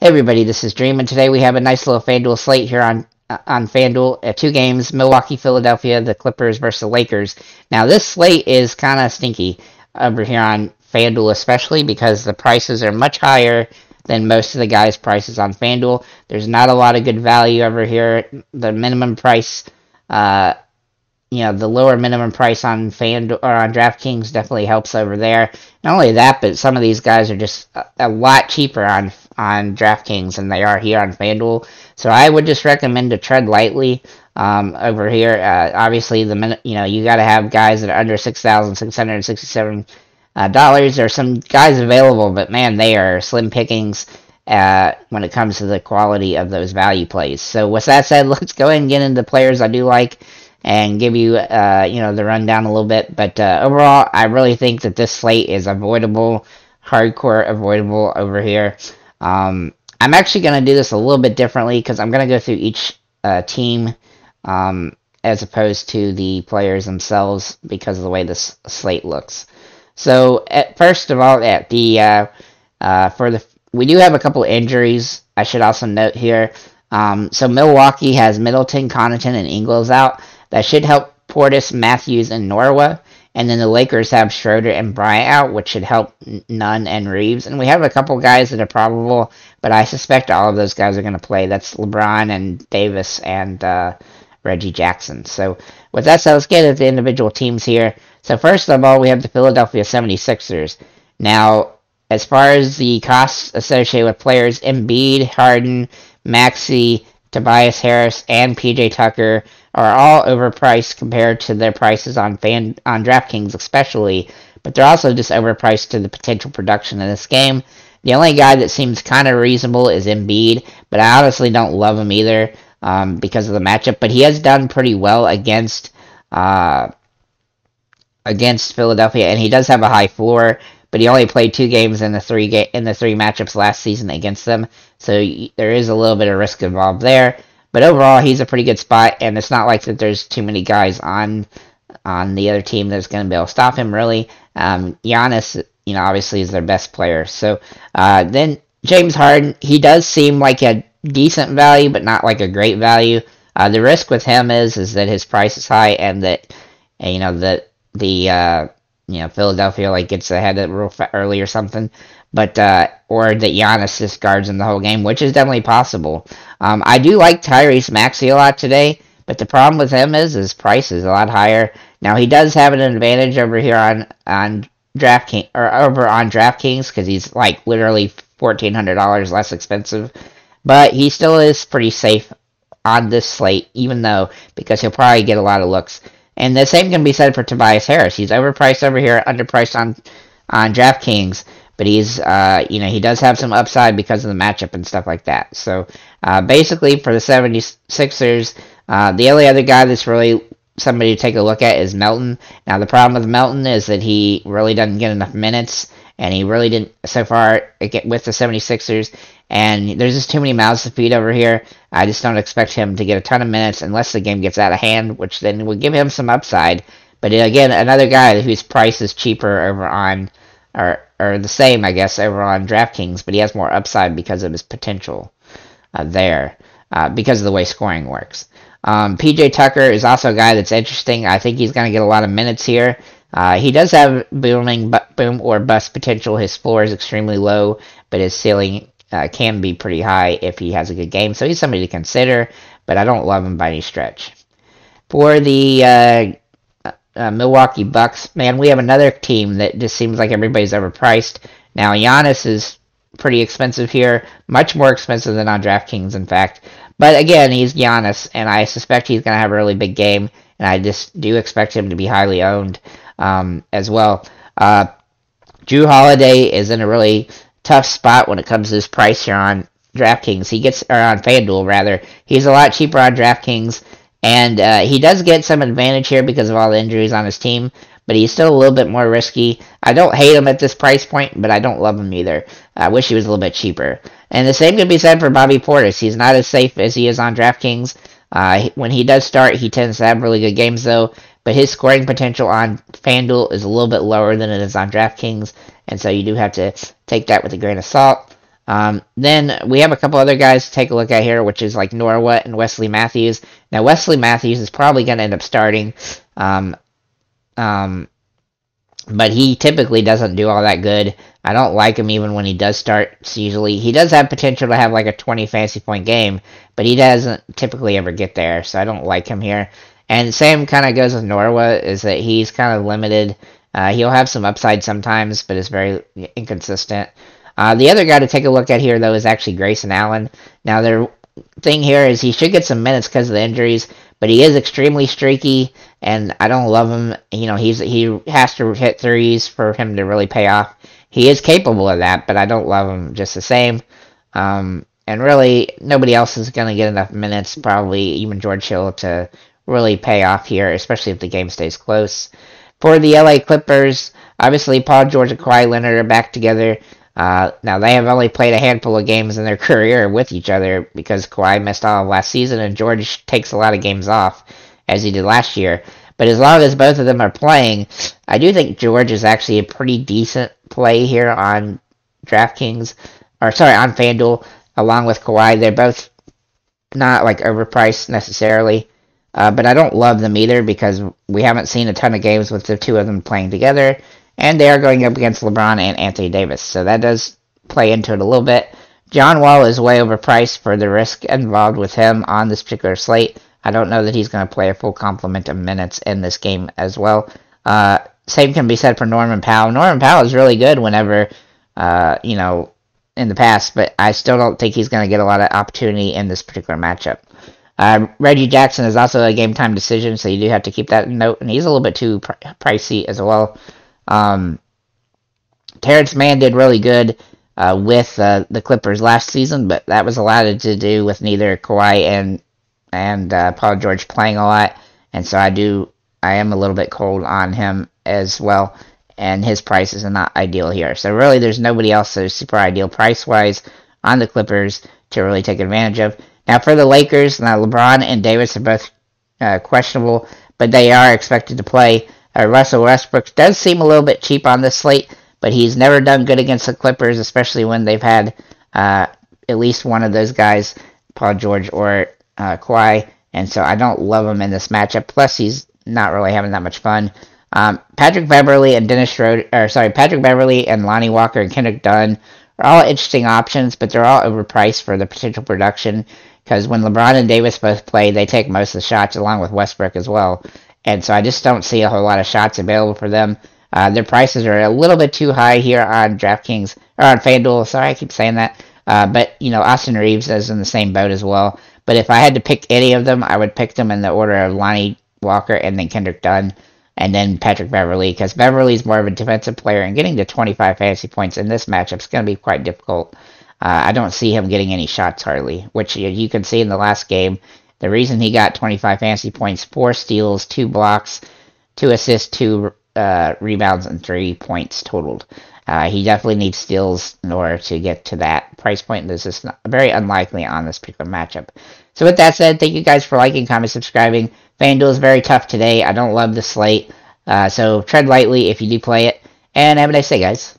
Hey everybody, this is Dream, and today we have a nice little FanDuel slate here on FanDuel. Two games: Milwaukee, Philadelphia, the Clippers versus the Lakers. Now this slate is kind of stinky over here on FanDuel, especially because the prices are much higher than most of the guys' prices on FanDuel. There's not a lot of good value over here. The minimum price, the lower minimum price on FanDuel or on DraftKings definitely helps over there. Not only that, but some of these guys are just a lot cheaper on DraftKings than they are here on FanDuel. So I would just recommend to tread lightly over here. Obviously, you got to have guys that are under $6,667. There's some guys available, but man, they are slim pickings when it comes to the quality of those value plays. So with that said, let's go ahead and get into players I do like and give you, the rundown a little bit. But overall, I really think that this slate is avoidable, hardcore avoidable over here. I'm actually going to do this a little bit differently because I'm going to go through each team as opposed to the players themselves because of the way this slate looks. So, first of all, we do have a couple injuries. I should also note here. So Milwaukee has Middleton, Connaughton, and Ingles out. That should help Portis, Matthews, and Norwa. And then the Lakers have Schroeder and Bryant out, which should help Nunn and Reeves. And we have a couple guys that are probable, but I suspect all of those guys are going to play. That's LeBron and Davis and Reggie Jackson. So with that said, let's get at the individual teams here. So first of all, we have the Philadelphia 76ers. Now, as far as the costs associated with players, Embiid, Harden, Maxey, Tobias Harris, and PJ Tucker are all overpriced compared to their prices on DraftKings especially, but they're also just overpriced to the potential production in this game. The only guy that seems kind of reasonable is Embiid, but I honestly don't love him either because of the matchup, but he has done pretty well against Philadelphia, and he does have a high floor, but he only played 2 games in the 3 matchups last season against them, so there is a little bit of risk involved there. But overall, he's a pretty good spot, and it's not like that there's too many guys on the other team that's going to be able to stop him, really. Giannis, obviously is their best player. So then James Harden, he does seem like a decent value, but not like a great value. The risk with him is that his price is high, and that Philadelphia gets ahead of it real early or something. But or that Giannis just guards him the whole game, which is definitely possible. I do like Tyrese Maxey a lot today, but the problem with him is his price is a lot higher. Now he does have an advantage over here on DraftKings or over on DraftKings because he's literally $1,400 less expensive, but he still is pretty safe on this slate, even though because he'll probably get a lot of looks. And the same can be said for Tobias Harris. He's overpriced over here, underpriced on DraftKings. But he's, he does have some upside because of the matchup and stuff like that. So, basically, for the 76ers, the only other guy that's really somebody to take a look at is Melton. Now, the problem with Melton is that he really doesn't get enough minutes, and he really didn't so far with the 76ers. And there's just too many mouths to feed over here. I just don't expect him to get a ton of minutes unless the game gets out of hand, which then would give him some upside. But again, another guy whose price is cheaper over on or the same, I guess, over on DraftKings, but he has more upside because of his potential because of the way scoring works. PJ Tucker is also a guy that's interesting. I think he's going to get a lot of minutes here. He does have boom or bust potential. His floor is extremely low, but his ceiling can be pretty high if he has a good game. So he's somebody to consider, but I don't love him by any stretch. For the Milwaukee Bucks, man, we have another team that just seems like everybody's overpriced. Now, Giannis is pretty expensive here, much more expensive than on DraftKings, in fact. But again, he's Giannis, and I suspect he's going to have a really big game, and I just do expect him to be highly owned as well. Jrue Holiday is in a really tough spot when it comes to his price here on DraftKings. Or on FanDuel, rather. He's a lot cheaper on DraftKings. And he does get some advantage here because of all the injuries on his team, but he's still a little bit more risky. I don't hate him at this price point, but I don't love him either. I wish he was a little bit cheaper. And the same can be said for Bobby Portis. He's not as safe as he is on DraftKings. When he does start, he tends to have really good games, though, but his scoring potential on FanDuel is a little bit lower than it is on DraftKings, and so you do have to take that with a grain of salt. Then we have a couple other guys to take a look at here, which is like Norwood and Wesley Matthews. Now, Wesley Matthews is probably going to end up starting, um, um, but he typically doesn't do all that good. I don't like him even when he does start. Usually, he does have potential to have like a 20 fantasy point game, but he doesn't typically ever get there, so I don't like him here. And same kind of goes with Norwood, is that he's kind of limited. He'll have some upside sometimes, but it's very inconsistent. The other guy to take a look at here, though, is actually Grayson Allen. Now, their thing here is he should get some minutes because of the injuries, but he is extremely streaky, and I don't love him. You know, he has to hit threes for him to really pay off. He is capable of that, but I don't love him just the same. And really, nobody else is going to get enough minutes, probably even George Hill, to really pay off here, especially if the game stays close. For the LA Clippers, obviously Paul George and Kawhi Leonard are back together. Now, they have only played a handful of games in their career with each other because Kawhi missed all of last season and George takes a lot of games off, as he did last year. But as long as both of them are playing, I do think George is actually a pretty decent play here on DraftKings, or sorry, on FanDuel, along with Kawhi. They're both not like overpriced necessarily, but I don't love them either because we haven't seen a ton of games with the two of them playing together. And they are going up against LeBron and Anthony Davis, so that does play into it a little bit. John Wall is way overpriced for the risk involved with him on this particular slate. I don't know that he's going to play a full complement of minutes in this game as well. Same can be said for Norman Powell. Norman Powell is really good whenever, in the past, but I still don't think he's going to get a lot of opportunity in this particular matchup. Reggie Jackson is also a game time decision, so you do have to keep that in note, and he's a little bit too pricey as well. Terrence Mann did really good with the Clippers last season, but that was a lot to do with neither Kawhi and Paul George playing a lot, and so I am a little bit cold on him as well, and his price is not ideal here. So really, there's nobody else that is super ideal price-wise on the Clippers to really take advantage of. Now for the Lakers, now LeBron and Davis are both questionable, but they are expected to play. Russell Westbrook does seem a little bit cheap on this slate, but he's never done good against the Clippers, especially when they've had at least one of those guys, Paul George or Kawhi, and so I don't love him in this matchup. Plus, he's not really having that much fun. Patrick Beverley and Patrick Beverley and Lonnie Walker and Kendrick Dunn are all interesting options, but they're all overpriced for the potential production because when LeBron and Davis both play, they take most of the shots along with Westbrook as well. And so I just don't see a whole lot of shots available for them. Their prices are a little bit too high here on DraftKings, or on FanDuel. Sorry, I keep saying that. But, Austin Reeves is in the same boat as well. But if I had to pick any of them, I would pick them in the order of Lonnie Walker and then Kendrick Dunn and then Patrick Beverley, because Beverley's more of a defensive player, and getting to 25 fantasy points in this matchup is going to be quite difficult. I don't see him getting any shots hardly, which you can see in the last game. The reason he got 25 fantasy points, 4 steals, 2 blocks, 2 assists, 2 rebounds, and 3 points totaled. He definitely needs steals in order to get to that price point. This is very unlikely on this particular matchup. So with that said, thank you guys for liking, commenting, subscribing. FanDuel is very tough today. I don't love the slate. So tread lightly if you do play it. And have a nice day, guys.